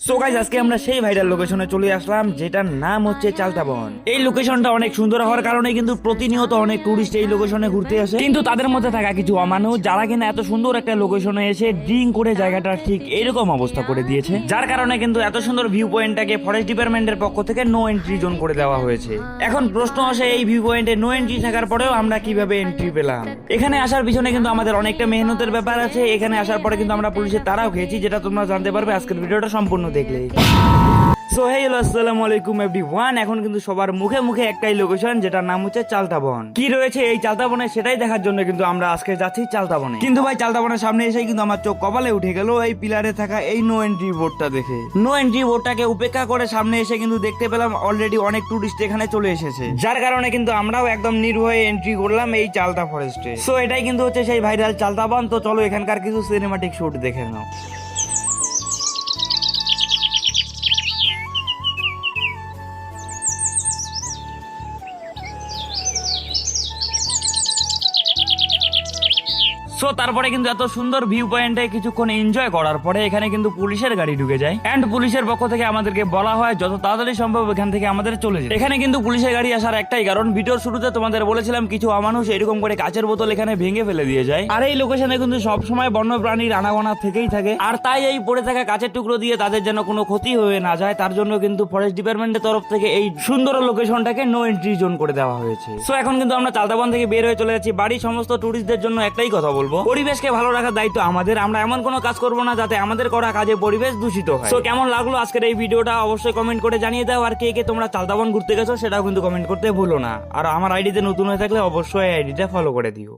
So guys, আজকে আমরা সেই ভাইরাল লোকেশনে চলে আসলাম যেটার নাম হচ্ছে চালতা বন। এই লোকেশনটা অনেক সুন্দর হওয়ার কারণে কিন্তু প্রতিনিয়ত অনেক টুরিস্ট এই লোকেশনে ঘুরতে আসে, কিন্তু তাদের মধ্যে থাকা কিছু অমানুষ যারা কিনা এত সুন্দর একটা লোকেশনে এসে ড্রিঙ্ক করে জায়গাটা ঠিক এরকম অবস্থা করে দিয়েছে, যার কারণে কিন্তু এত সুন্দর ভিউ পয়েন্টটাকে ফরেস্ট ডিপার্টমেন্টের পক্ষ থেকে নো এন্ট্রি জোন করে দেওয়া হয়েছে। এখন প্রশ্ন আসে, এই ভিউ পয়েন্টে নো এন্ট্রি থাকার পরেও আমরা কিভাবে এন্ট্রি পেলাম? এখানে আসার পিছনে কিন্তু আমাদের অনেকটা মেহনতের ব্যাপার আছে। এখানে আসার পরে কিন্তু আমরা পুলিশের তারাও খেয়েছি, যেটা তোমরা জানতে পারবে আজকের ভিডিওটা সম্পূর্ণ দেখলেই। সো হে হ্যালো, আসসালামু আলাইকুম এভরিওয়ান। এখন কিন্তু সবার মুখে মুখে একটাই লোকেশন, যেটার নাম হচ্ছে চালতা বন। কি রয়েছে এই চালতা বনে সেটাই দেখার জন্য কিন্তু আমরা আজকে যাচ্ছি চালতা বনে। কিন্তু ভাই, চালতা বনের সামনে এসেই কিন্তু আমার চোখ কপালে উঠে গেল এই পিলারে থাকা এই নো এন্ট্রি বোর্ডটা দেখে। নো এন্ট্রি বোর্ডটাকে উপেক্ষা করে সামনে এসে কিন্তু দেখতে পেলাম অলরেডি অনেক টুরিস্ট এখানে চলে এসেছে, যার কারণে কিন্তু আমরাও একদম নির্ভয়ে এন্ট্রি করলাম এই চালতা ফরেস্টে। সো এটাই কিন্তু হচ্ছে সেই ভাইরাল চালতা বন। তো চলো এখানকার কিছু সিনেমাটিক শুট দেখে নাও। সো তারপরে কিন্তু এত সুন্দর ভিউ পয়েন্টে কিছুক্ষণ এনজয় করার পরে এখানে কিন্তু পুলিশের গাড়ি ঢুকে যায়, এন্ড পুলিশের পক্ষ থেকে আমাদেরকে বলা হয় যত তাড়াতাড়ি সম্ভব এখান থেকে আমাদের চলে যায়। এখানে কিন্তু পুলিশের গাড়ি আসার একটাই কারণ, ভিডিওর শুরুতে তোমাদের বলেছিলাম কিছু অমানুষ এরকম করে কাচের বোতল এখানে ভেঙে ফেলে দিয়ে যায়। আর এই লোকেশনে কিন্তু সবসময় বন্য প্রাণীর আনাগোনা থেকেই থাকে, আর তাই এই পড়ে থাকা কাচের টুকরো দিয়ে তাদের যেন কোনো ক্ষতি হয়ে না যায়, তার জন্য কিন্তু ফরেস্ট ডিপার্টমেন্টের তরফ থেকে এই সুন্দর লোকেশনটাকে নো এন্ট্রি জোন করে দেওয়া হয়েছে। সো এখন কিন্তু আমরা চালতা বন থেকে বের হয়ে চলে যাচ্ছি বাড়ি। সমস্ত টুরিস্টদের জন্য একটাই কথা বলবো, পরিবেশকে ভালো রাখার দায়িত্ব আমাদের। আমরা এমন কোনো কাজ করবো না যাতে আমাদের করা কাজে পরিবেশ দূষিত হয়। সো কেমন লাগলো আজকের এই ভিডিওটা অবশ্যই কমেন্ট করে জানিয়ে দাও। আর কে কে তোমরা চালতা বন ঘুরতে গেছো সেটাও কিন্তু কমেন্ট করতে ভুলো না। আর আমার আইডিতে নতুন হয়ে থাকলে অবশ্যই আইডিটা ফলো করে দিও।